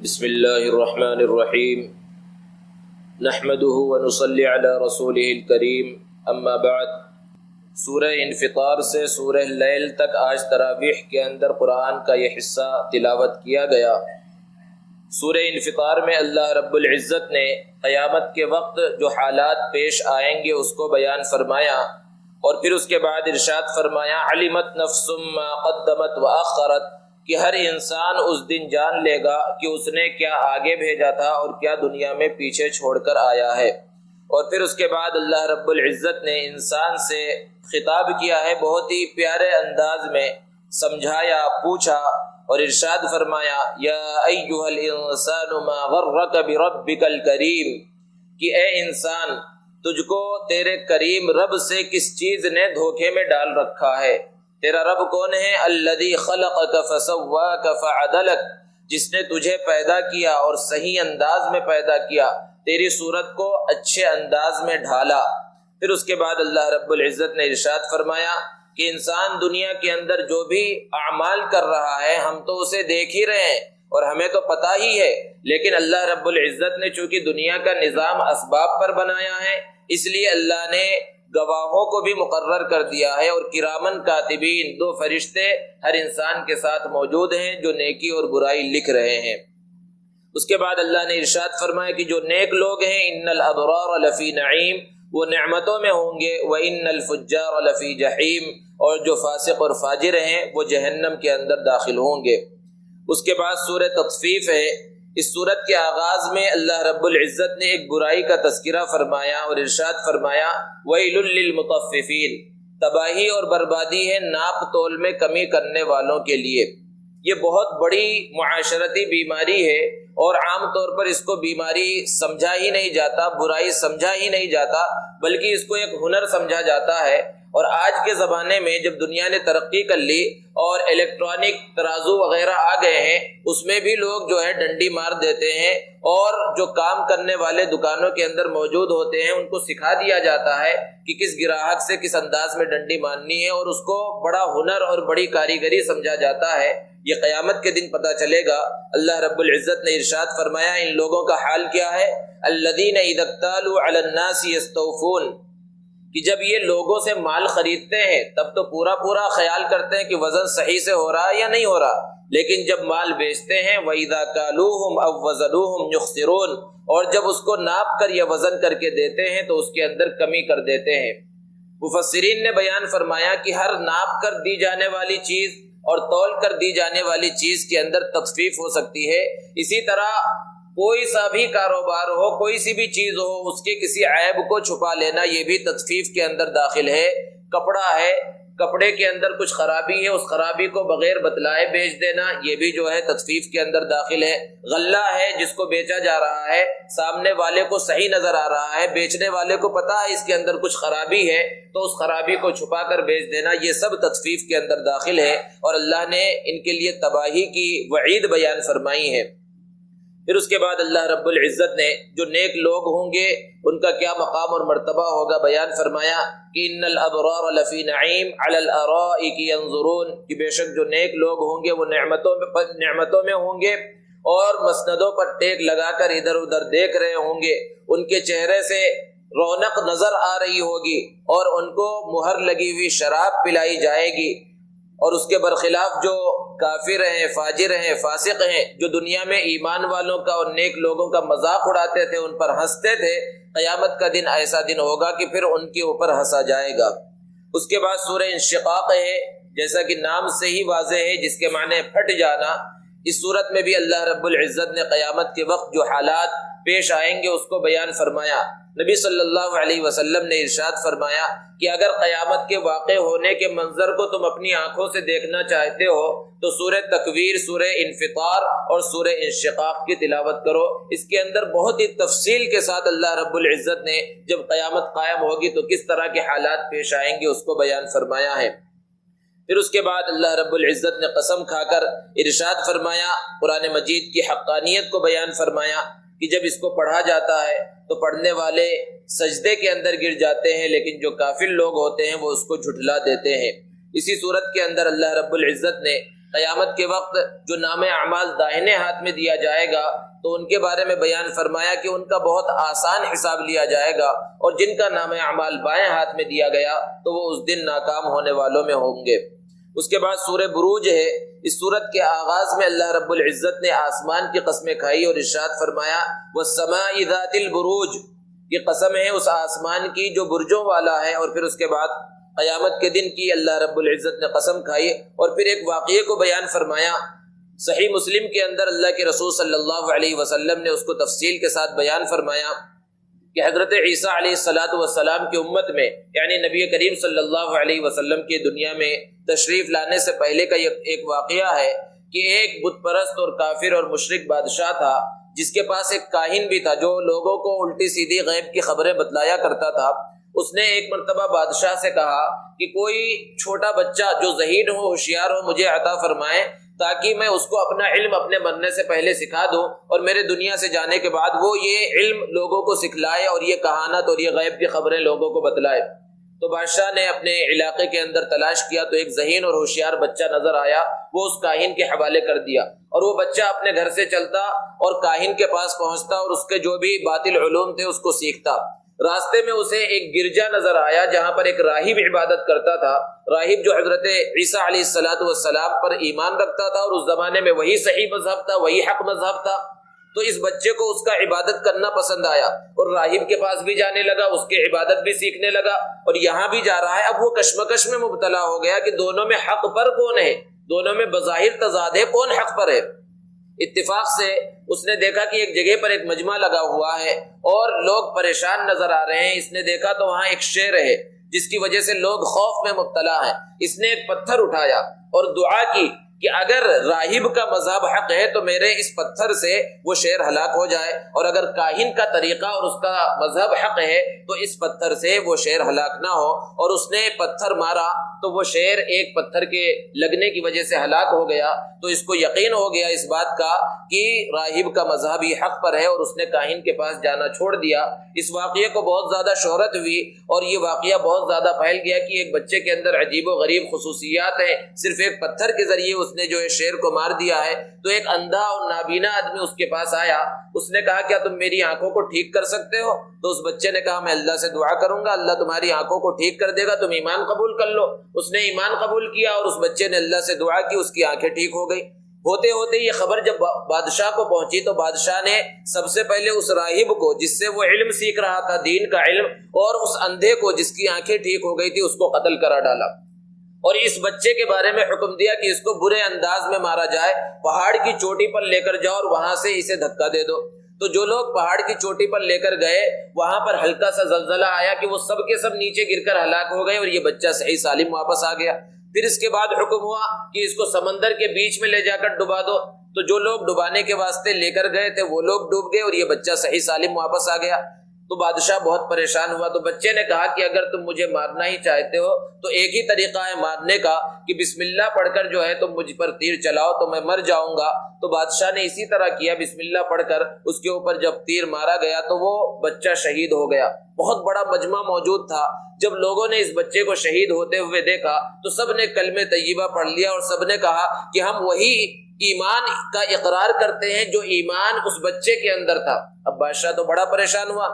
بسم اللہ الرحمن الرحیم نحمده ونصلی علی رسوله الکریم اما بعد۔ سورہ انفطار سے سورہ لیل تک آج تراویح کے اندر قرآن کا یہ حصہ تلاوت کیا گیا۔ سورہ انفطار میں اللہ رب العزت نے قیامت کے وقت جو حالات پیش آئیں گے اس کو بیان فرمایا، اور پھر اس کے بعد ارشاد فرمایا علمت نفس ما قدمت وآخرت، کہ ہر انسان اس دن جان لے گا کہ اس نے کیا آگے بھیجا تھا اور کیا دنیا میں پیچھے چھوڑ کر آیا ہے۔ اور پھر اس کے بعد اللہ رب العزت نے انسان سے خطاب کیا ہے، بہت ہی پیارے انداز میں سمجھایا، پوچھا اور ارشاد فرمایا یا ایھا الانسان ما غرک بربک الکریم، کہ اے انسان تجھ کو تیرے کریم رب سے کس چیز نے دھوکے میں ڈال رکھا ہے۔ تیرا رب کون ہے؟ الذی خلقک فسواک فعدلک، جس نے تجھے پیدا کیا اور صحیح انداز میں پیدا کیا، تیری صورت کو اچھے انداز میں ڈھالا۔ پھر اس کے بعد اللہ رب العزت نے ارشاد فرمایا کہ انسان دنیا کے اندر جو بھی اعمال کر رہا ہے ہم تو اسے دیکھ ہی رہے ہیں اور ہمیں تو پتہ ہی ہے، لیکن اللہ رب العزت نے چونکہ دنیا کا نظام اسباب پر بنایا ہے، اس لیے اللہ نے گواہوں کو بھی مقرر کر دیا ہے، اور کرامن کاتبین، دو فرشتے ہر انسان کے ساتھ موجود ہیں جو نیکی اور برائی لکھ رہے ہیں۔ اس کے بعد اللہ نے ارشاد فرمایا کہ جو نیک لوگ ہیں ان الابرار لفی نعیم، وہ نعمتوں میں ہوں گے، وان الفجار لفی جحیم، اور جو فاسق اور فاجر ہیں وہ جہنم کے اندر داخل ہوں گے۔ اس کے بعد سورہ تطفیف ہے۔ اس سورت کے آغاز میں اللہ رب العزت نے ایک برائی کا تذکرہ فرمایا اور ارشاد فرمایا ویل للمطففین، تباہی اور بربادی ہے ناپ تول میں کمی کرنے والوں کے لیے۔ یہ بہت بڑی معاشرتی بیماری ہے، اور عام طور پر اس کو بیماری سمجھا ہی نہیں جاتا، برائی سمجھا ہی نہیں جاتا، بلکہ اس کو ایک ہنر سمجھا جاتا ہے۔ اور آج کے زمانے میں جب دنیا نے ترقی کر لی اور الیکٹرانک ترازو وغیرہ آ گئے ہیں، اس میں بھی لوگ جو ہے ڈنڈی مار دیتے ہیں، اور جو کام کرنے والے دکانوں کے اندر موجود ہوتے ہیں ان کو سکھا دیا جاتا ہے کہ کس گراہک سے کس انداز میں ڈنڈی مارنی ہے، اور اس کو بڑا ہنر اور بڑی کاریگری سمجھا جاتا ہے۔ یہ قیامت کے دن پتہ چلے گا۔ اللہ رب العزت نے ارشاد فرمایا ان لوگوں کا حال کیا ہے، الذین اذا اکتالوا علی الناس یستوفون، کہ جب یہ لوگوں سے مال خریدتے ہیں تب تو پورا خیال کرتے ہیں کہ وزن صحیح سے ہو رہا ہے یا نہیں ہو رہا، لیکن جب مال بیچتے ہیں وَإِذَا كَالُوهُمْ أَوْ وَزَنُوهُمْ يُخْسِرُونَ، اور جب اس کو ناپ کر یا وزن کر کے دیتے ہیں تو اس کے اندر کمی کر دیتے ہیں۔ مفسرین نے بیان فرمایا کہ ہر ناپ کر دی جانے والی چیز اور تول کر دی جانے والی چیز کے اندر تخفیف ہو سکتی ہے، اسی طرح کوئی سا بھی کاروبار ہو، کوئی سی بھی چیز ہو، اس کے کسی عیب کو چھپا لینا یہ بھی تخفیف کے اندر داخل ہے۔ کپڑا ہے، کپڑے کے اندر کچھ خرابی ہے، اس خرابی کو بغیر بتلائے بیچ دینا یہ بھی جو ہے تخفیف کے اندر داخل ہے۔ غلہ ہے جس کو بیچا جا رہا ہے، سامنے والے کو صحیح نظر آ رہا ہے، بیچنے والے کو پتہ ہے اس کے اندر کچھ خرابی ہے، تو اس خرابی کو چھپا کر بیچ دینا یہ سب تخفیف کے اندر داخل ہے، اور اللہ نے ان کے لیے تباہی کی وعید بیان فرمائی ہے۔ پھر اس کے بعد اللہ رب العزت نے جو نیک لوگ ہوں گے ان کا کیا مقام اور مرتبہ ہوگا بیان فرمایا کہ ان الابرار لفی نعیم علی الارائک ینظرون، کہ بے شک جو نیک لوگ ہوں گے وہ نعمتوں میں ہوں گے اور مسندوں پر ٹیک لگا کر ادھر ادھر دیکھ رہے ہوں گے، ان کے چہرے سے رونق نظر آ رہی ہوگی، اور ان کو مہر لگی ہوئی شراب پلائی جائے گی۔ اور اس کے برخلاف جو کافر ہیں، فاجر ہیں، فاسق ہیں، جو دنیا میں ایمان والوں کا اور نیک لوگوں کا مذاق اڑاتے تھے، ان پر ہنستے تھے، قیامت کا دن ایسا دن ہوگا کہ پھر ان کے اوپر ہنسا جائے گا۔ اس کے بعد سورہ انشقاق ہے، جیسا کہ نام سے ہی واضح ہے، جس کے معنی پھٹ جانا۔ اس صورت میں بھی اللہ رب العزت نے قیامت کے وقت جو حالات پیش آئیں گے اس کو بیان فرمایا۔ نبی صلی اللہ علیہ وسلم نے ارشاد فرمایا کہ اگر قیامت کے واقع ہونے کے منظر کو تم اپنی آنکھوں سے دیکھنا چاہتے ہو تو سورہ تکویر، سورہ انفطار اور سورہ انشقاق کی تلاوت کرو۔ اس کے اندر بہت ہی تفصیل کے ساتھ اللہ رب العزت نے جب قیامت قائم ہوگی تو کس طرح کے حالات پیش آئیں گے اس کو بیان فرمایا ہے۔ پھر اس کے بعد اللہ رب العزت نے قسم کھا کر ارشاد فرمایا، قرآن مجید کی حقانیت کو بیان فرمایا کہ جب اس کو پڑھا جاتا ہے تو پڑھنے والے سجدے کے اندر گر جاتے ہیں، لیکن جو کافر لوگ ہوتے ہیں وہ اس کو جھٹلا دیتے ہیں۔ اسی صورت کے اندر اللہ رب العزت نے قیامت کے وقت جو نام اعمال داہنے ہاتھ میں دیا جائے گا تو ان کے بارے میں بیان فرمایا کہ ان کا بہت آسان حساب لیا جائے گا، اور جن کا نام اعمال بائیں ہاتھ میں دیا گیا تو وہ اس دن ناکام ہونے والوں میں ہوں گے۔ اس کے بعد سورہ بروج ہے۔ اس سورت کے آغاز میں اللہ رب العزت نے آسمان کی قسمیں کھائی اور ارشاد فرمایا وَالسَّمَاءِ ذَاتِ الْبُرُوجِ، یہ قسم ہے اس آسمان کی جو برجوں والا ہے، اور پھر اس کے بعد قیامت کے دن کی اللہ رب العزت نے قسم کھائی، اور پھر ایک واقعے کو بیان فرمایا۔ صحیح مسلم کے اندر اللہ کے رسول صلی اللہ علیہ وسلم نے اس کو تفصیل کے ساتھ بیان فرمایا کہ حضرت عیسیٰ علیہ السلام کی امت میں، یعنی نبی کریم صلی اللہ علیہ وسلم کی دنیا میں تشریف لانے سے پہلے کا ایک واقعہ ہے کہ ایک بت پرست اور کافر اور مشرک بادشاہ تھا، جس کے پاس ایک کاہن بھی تھا جو لوگوں کو الٹی سیدھی غیب کی خبریں بتلایا کرتا تھا۔ اس نے ایک مرتبہ بادشاہ سے کہا کہ کوئی چھوٹا بچہ جو ذہین ہو، ہوشیار ہو، مجھے عطا فرمائے تاکہ میں اس کو اپنا علم اپنے مرنے سے پہلے سکھا دوں، اور میرے دنیا سے جانے کے بعد وہ یہ علم لوگوں کو سکھلائے اور یہ کہانت اور یہ غیب کی خبریں لوگوں کو بتلائے۔ تو بادشاہ نے اپنے علاقے کے اندر تلاش کیا تو ایک ذہین اور ہوشیار بچہ نظر آیا، وہ اس کاہن کے حوالے کر دیا، اور وہ بچہ اپنے گھر سے چلتا اور کاہن کے پاس پہنچتا اور اس کے جو بھی باطل علوم تھے اس کو سیکھتا۔ راستے میں اسے ایک گرجا نظر آیا جہاں پر ایک راہب عبادت کرتا تھا، راہب جو حضرت عیسیٰ علیہ السلام پر ایمان رکھتا تھا، اور اس زمانے میں وہی صحیح مذہب تھا، وہی حق مذہب تھا۔ تو اس بچے کو اس کا عبادت کرنا پسند آیا اور راہب کے پاس بھی جانے لگا، اس کی عبادت بھی سیکھنے لگا، اور یہاں بھی جا رہا ہے۔ اب وہ کشمکش میں مبتلا ہو گیا کہ دونوں میں حق پر کون ہے، دونوں میں بظاہر تضاد ہے، کون حق پر ہے۔ اتفاق سے اس نے دیکھا کہ ایک جگہ پر ایک مجمع لگا ہوا ہے اور لوگ پریشان نظر آ رہے ہیں۔ اس نے دیکھا تو وہاں ایک شیر ہے جس کی وجہ سے لوگ خوف میں مبتلا ہیں۔ اس نے ایک پتھر اٹھایا اور دعا کی کہ اگر راہب کا مذہب حق ہے تو میرے اس پتھر سے وہ شیر ہلاک ہو جائے، اور اگر کاہن کا طریقہ اور اس کا مذہب حق ہے تو اس پتھر سے وہ شیر ہلاک نہ ہو۔ اور اس نے پتھر مارا تو وہ شیر ایک پتھر کے لگنے کی وجہ سے ہلاک ہو گیا۔ تو اس کو یقین ہو گیا اس بات کا کہ راہب کا مذہب ہی حق پر ہے، اور اس نے کاہن کے پاس جانا چھوڑ دیا۔ اس واقعے کو بہت زیادہ شہرت ہوئی اور یہ واقعہ بہت زیادہ پھیل گیا کہ ایک بچے کے اندر عجیب و غریب خصوصیات ہیں، صرف ایک پتھر کے ذریعے اس نے جو ہے شیر کو مار دیا ہے۔ تو ایک اندھا اور نابینا آدمی اس کے پاس آیا، اس نے کہا کیا تم میری آنکھوں کو ٹھیک کر سکتے ہو؟ تو اس بچے نے کہا میں اللہ سے دعا کروں گا، اللہ تمہاری آنکھوں کو ٹھیک کر دے گا، تم ایمان قبول کر لو۔ اس نے ایمان قبول کیا اور اس بچے نے اللہ سے دعا کی، اس کی آنکھیں ٹھیک ہو گئی۔ ہوتے ہوتے یہ خبر جب بادشاہ کو پہنچی تو بادشاہ نے سب سے پہلے اس راہب کو جس سے وہ علم سیکھ رہا تھا، دین کا علم، اور اس اندھے کو جس کی آنکھیں ٹھیک ہو گئی تھی، اس کو قتل کرا ڈالا، اور اس بچے کے بارے میں حکم دیا کہ اس کو برے انداز میں مارا جائے، پہاڑ کی چوٹی پر لے کر جاؤ اور وہاں سے اسے دھکا دے دو۔ تو جو لوگ پہاڑ کی چوٹی پر لے کر گئے وہاں پر ہلکا سا زلزلہ آیا کہ وہ سب کے سب نیچے گر کر ہلاک ہو گئے، اور یہ بچہ صحیح سالم واپس آ گیا۔ پھر اس کے بعد حکم ہوا کہ اس کو سمندر کے بیچ میں لے جا کر ڈبا دو۔ تو جو لوگ ڈبانے کے واسطے لے کر گئے تھے وہ لوگ ڈوب گئے اور یہ بچہ صحیح سالم واپس آ گیا۔ تو بادشاہ بہت پریشان ہوا، تو بچے نے کہا کہ اگر تم مجھے مارنا ہی چاہتے ہو تو ایک ہی طریقہ ہے مارنے کا کہ بسم اللہ پڑھ کر جو ہے تم مجھ پر تیر چلاؤ تو میں مر جاؤں گا۔ تو بادشاہ نے اسی طرح کیا، بسم اللہ پڑھ کر اس کے اوپر جب تیر مارا گیا تو وہ بچہ شہید ہو گیا۔ بہت بڑا مجمع موجود تھا، جب لوگوں نے اس بچے کو شہید ہوتے ہوئے دیکھا تو سب نے کلمہ طیبہ پڑھ لیا اور سب نے کہا کہ ہم وہی ایمان کا اقرار کرتے ہیں جو ایمان اس بچے کے اندر تھا۔ اب بادشاہ تو بڑا پریشان ہوا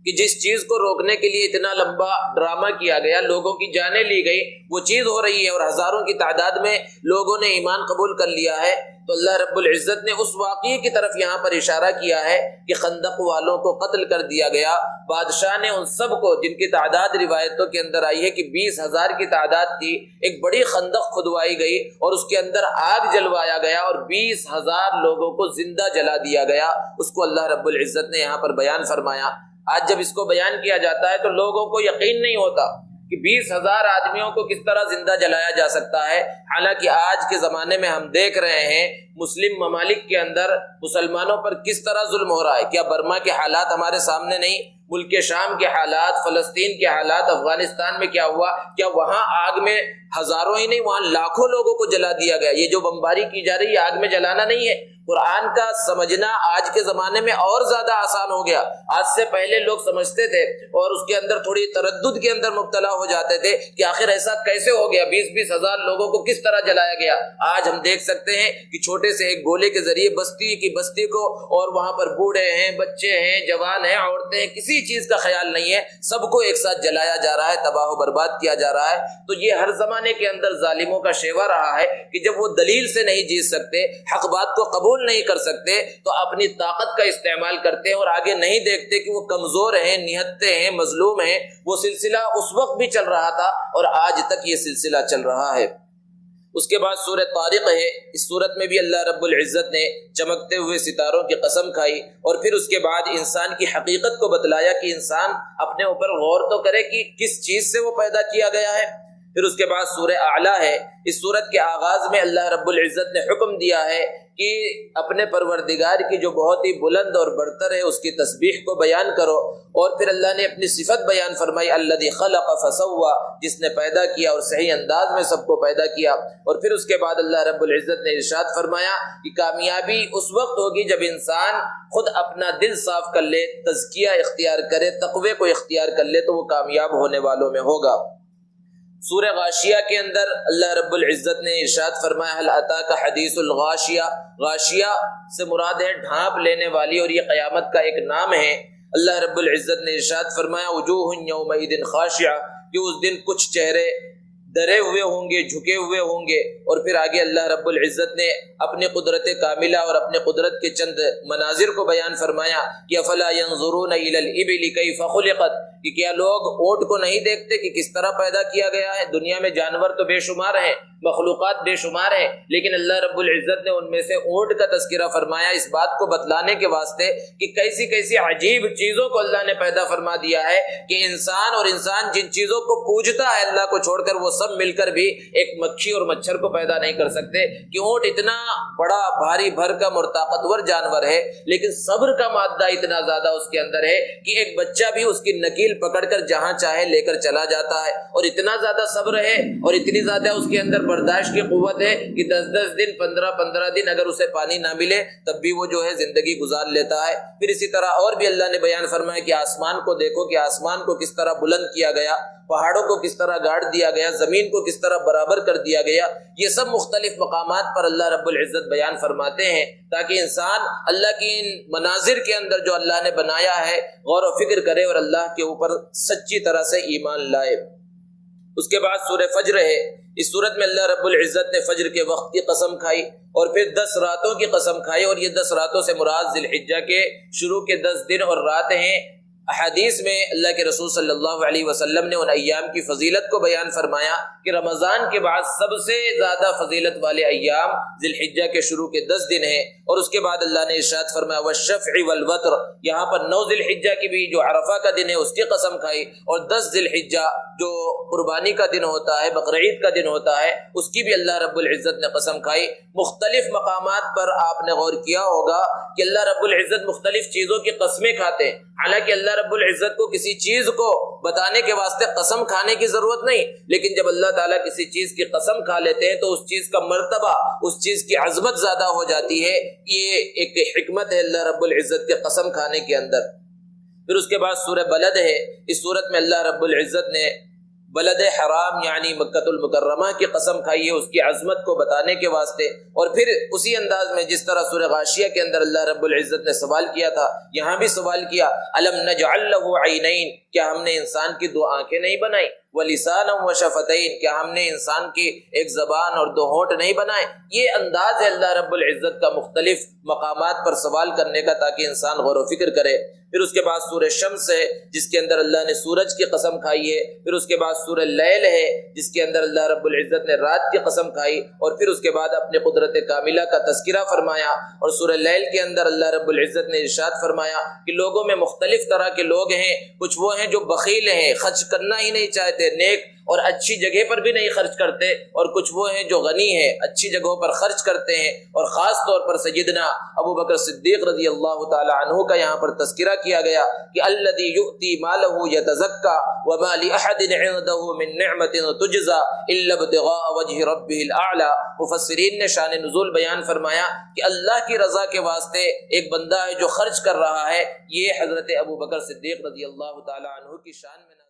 کہ جس چیز کو روکنے کے لیے اتنا لمبا ڈرامہ کیا گیا، لوگوں کی جانیں لی گئی، وہ چیز ہو رہی ہے اور ہزاروں کی تعداد میں لوگوں نے ایمان قبول کر لیا ہے۔ تو اللہ رب العزت نے اس واقعے کی طرف یہاں پر اشارہ کیا ہے کہ خندق والوں کو قتل کر دیا گیا۔ بادشاہ نے ان سب کو، جن کی تعداد روایتوں کے اندر آئی ہے کہ 20,000 کی تعداد تھی، ایک بڑی خندق کھدوائی گئی اور اس کے اندر آگ جلوایا گیا اور 20,000 لوگوں کو زندہ جلا دیا گیا۔ اس کو اللہ رب العزت نے یہاں پر بیان فرمایا۔ آج جب اس کو بیان کیا جاتا ہے تو لوگوں کو یقین نہیں ہوتا کہ 20,000 آدمیوں کو کس طرح زندہ جلایا جا سکتا ہے، حالانکہ آج کے زمانے میں ہم دیکھ رہے ہیں مسلم ممالک کے اندر مسلمانوں پر کس طرح ظلم ہو رہا ہے۔ کیا برما کے حالات ہمارے سامنے نہیں؟ ملک شام کے حالات، فلسطین کے حالات، افغانستان میں کیا ہوا؟ کیا وہاں آگ میں ہزاروں ہی نہیں، وہاں لاکھوں لوگوں کو جلا دیا گیا۔ یہ جو بمباری کی جا رہی ہے آگ میں جلانا نہیں ہے، قرآن کا سمجھنا آج کے زمانے میں اور زیادہ آسان ہو گیا۔ آج سے پہلے لوگ سمجھتے تھے اور اس کے اندر تھوڑی تردد کے اندر مبتلا ہو جاتے تھے کہ آخر ایسا کیسے ہو گیا، 20-20 ہزار لوگوں کو کس طرح جلایا گیا۔ آج ہم دیکھ سکتے ہیں کہ چھوٹے سے ایک گولے کے ذریعے بستی کو، اور وہاں پر بوڑھے ہیں، بچے ہیں، جوان ہیں، عورتیں ہیں، کسی چیز کا خیال نہیں ہے، سب کو ایک ساتھ جلایا جا رہا ہے، تباہ و برباد کیا جا رہا ہے۔ تو یہ ہر زمانے کے اندر ظالموں کا شیوا رہا ہے کہ جب وہ دلیل سے نہیں جیت سکتے، حق بات کو قبول نہیں کر سکتے، تو اپنی طاقت کا استعمال کرتے ہیں اور آگے نہیں دیکھتے کہ وہ کمزور ہیں، نہتے ہیں، مظلوم ہیں۔ وہ سلسلہ اس وقت بھی چل رہا تھا اور آج تک یہ سلسلہ چل رہا ہے۔ اس کے بعد سورہ طارق ہے۔ اس سورت میں بھی اللہ رب العزت نے چمکتے ہوئے ستاروں کی قسم کھائی اور پھر اس کے بعد انسان کی حقیقت کو بتلایا کہ انسان اپنے اوپر غور تو کرے کہ کس چیز سے وہ پیدا کیا گیا ہے۔ پھر اس کے بعد سورہ اعلیٰ ہے۔ اس سورت کے آغاز میں اللہ رب العزت نے حکم دیا ہے کہ اپنے پروردگار کی جو بہت ہی بلند اور برتر ہے اس کی تسبیح کو بیان کرو، اور پھر اللہ نے اپنی صفت بیان فرمائی، الذی خلق فسوی، جس نے پیدا کیا اور صحیح انداز میں سب کو پیدا کیا۔ اور پھر اس کے بعد اللہ رب العزت نے ارشاد فرمایا کہ کامیابی اس وقت ہوگی جب انسان خود اپنا دل صاف کر لے، تزکیہ اختیار کرے، تقوی کو اختیار کر لے، تو وہ کامیاب ہونے والوں میں ہوگا۔ سورہ غاشیہ کے اندر اللہ رب العزت نے ارشاد فرمایا، هل اتاک حدیث الغاشیہ۔ غاشیہ سے مراد ہے ڈھانپ لینے والی، اور یہ قیامت کا ایک نام ہے۔ اللہ رب العزت نے ارشاد فرمایا، وجوہ یومئذ خاشعہ، کہ اس دن کچھ چہرے ڈرے ہوئے ہوں گے، جھکے ہوئے ہوں گے۔ اور پھر آگے اللہ رب العزت نے اپنی قدرت کاملہ اور اپنے قدرت کے چند مناظر کو بیان فرمایا کہ افلا ينظرون الى الابل كيف خلقت، کہ کیا لوگ اونٹ کو نہیں دیکھتے کہ کس طرح پیدا کیا گیا ہے؟ دنیا میں جانور تو بے شمار ہیں، مخلوقات بے شمار ہیں، لیکن اللہ رب العزت نے ان میں سے اونٹ کا تذکرہ فرمایا اس بات کو بتلانے کے واسطے کہ کیسی کیسی عجیب چیزوں کو اللہ نے پیدا فرما دیا ہے کہ انسان جن چیزوں کو پوجتا ہے اللہ کو چھوڑ کر، وہ سب مل کر بھی ایک مکھی اور مچھر کو پیدا نہیں کر سکتے۔ کہ اونٹ اتنا بڑا بھاری بھرکم اور طاقتور جانور ہے، لیکن صبر کا مادہ اتنا زیادہ اس کے اندر ہے کہ ایک بچہ بھی اس کی نکیل پکڑ کر جہاں چاہے لے کر چلا جاتا ہے، اور اتنا زیادہ صبر ہے اور اتنی زیادہ اس کے اندر برداشت کی قوت ہے کہ 10 دن 15 دن اگر اسے پانی نہ ملے تب بھی وہ جو ہے زندگی گزار لیتا ہے۔ پھر اسی طرح اور بھی اللہ نے بیان فرمایا کہ آسمان کو دیکھو کہ آسمان کو کس طرح بلند کیا گیا، پہاڑوں کو کس طرح گاڑ دیا گیا، زمین کو کس طرح برابر کر دیا گیا۔ یہ سب مختلف مقامات پر اللہ رب العزت بیان فرماتے ہیں تاکہ انسان اللہ کی ان مناظر کے اندر جو اللہ نے بنایا ہے غور و فکر کرے اور اللہ کے اوپر سچی طرح سے ایمان لائے۔ اس کے بعد سورہ فجر ہے۔ اس سورت میں اللہ رب العزت نے فجر کے وقت کی قسم کھائی اور پھر 10 راتوں کی قسم کھائی، اور یہ 10 راتوں سے مراد ذی الحجہ کے شروع کے 10 دن اور رات ہیں۔ احادیث میں اللہ کے رسول صلی اللہ علیہ وسلم نے ان ایام کی فضیلت کو بیان فرمایا کہ رمضان کے بعد سب سے زیادہ فضیلت والے ایام ذی الحجہ کے شروع کے 10 دن ہیں، اور اس کے بعد اللہ نے ارشاد فرمایا والشفع والوتر، یہاں پر 9 ذی الحجہ کی بھی جو عرفہ کا دن ہے اس کی قسم کھائی، اور 10 ذی الحجہ جو قربانی کا دن ہوتا ہے، بقرعید کا دن ہوتا ہے، اس کی بھی اللہ رب العزت نے قسم کھائی۔ مختلف مقامات پر آپ نے غور کیا ہوگا کہ اللہ رب العزت مختلف چیزوں کی قسمیں کھاتے ہیں، حالانکہ اللہ رب العزت کو کسی چیز کو بتانے کے واسطے قسم کھانے کی ضرورت نہیں، لیکن جب اللہ تعالیٰ کسی چیز کی قسم کھا لیتے ہیں تو اس چیز کا مرتبہ، اس چیز کی عظمت زیادہ ہو جاتی ہے۔ یہ ایک حکمت ہے اللہ رب العزت کے قسم کھانے کے اندر۔ پھر اس کے بعد سورہ بلد ہے۔ اس سورت میں اللہ رب العزت نے بلد حرام یعنی مکہ المکرمہ کی قسم کھائی ہے اس کی عظمت کو بتانے کے واسطے، اور پھر اسی انداز میں جس طرح سورہ غاشیہ کے اندر اللہ رب العزت نے سوال کیا تھا، یہاں بھی سوال کیا الم نجعل له عینین، کیا ہم نے انسان کی 2 آنکھیں نہیں بنائی، ولسانا وشفتین، کیا ہم نے انسان کی ایک زبان اور 2 ہونٹ نہیں بنائے۔ یہ انداز ہے اللہ رب العزت کا مختلف مقامات پر سوال کرنے کا تاکہ انسان غور و فکر کرے۔ پھر اس کے بعد سورہ شمس ہے جس کے اندر اللہ نے سورج کی قسم کھائی ہے۔ پھر اس کے بعد سورہ لیل ہے جس کے اندر اللہ رب العزت نے رات کی قسم کھائی، اور پھر اس کے بعد اپنے قدرت کاملہ کا تذکرہ فرمایا۔ اور سورہ لیل کے اندر اللہ رب العزت نے ارشاد فرمایا کہ لوگوں میں مختلف طرح کے لوگ ہیں، کچھ وہ ہیں جو بخیل ہیں، خرچ کرنا ہی نہیں چاہتے، ایسے نیک اور اچھی جگہ پر بھی نہیں خرچ کرتے، اور کچھ وہ ہیں جو غنی ہیں، اچھی جگہوں پر خرچ کرتے ہیں، اور خاص طور پر سیدنا ابو بکر صدیق رضی اللہ تعالی عنہ کا یہاں پر تذکرہ کیا گیا کہ الذی یؤتی مالہ یتزکا وما لأحد عنده من نعمت تجزا الا ابتغاء وجہ ربہ الاعلی۔ مفسرین نے شان نزول بیان فرمایا کہ اللہ کی رضا کے واسطے ایک بندہ ہے جو خرچ کر رہا ہے، یہ حضرت ابو بکر صدیق رضی اللہ تعالی عنہ کی شان میں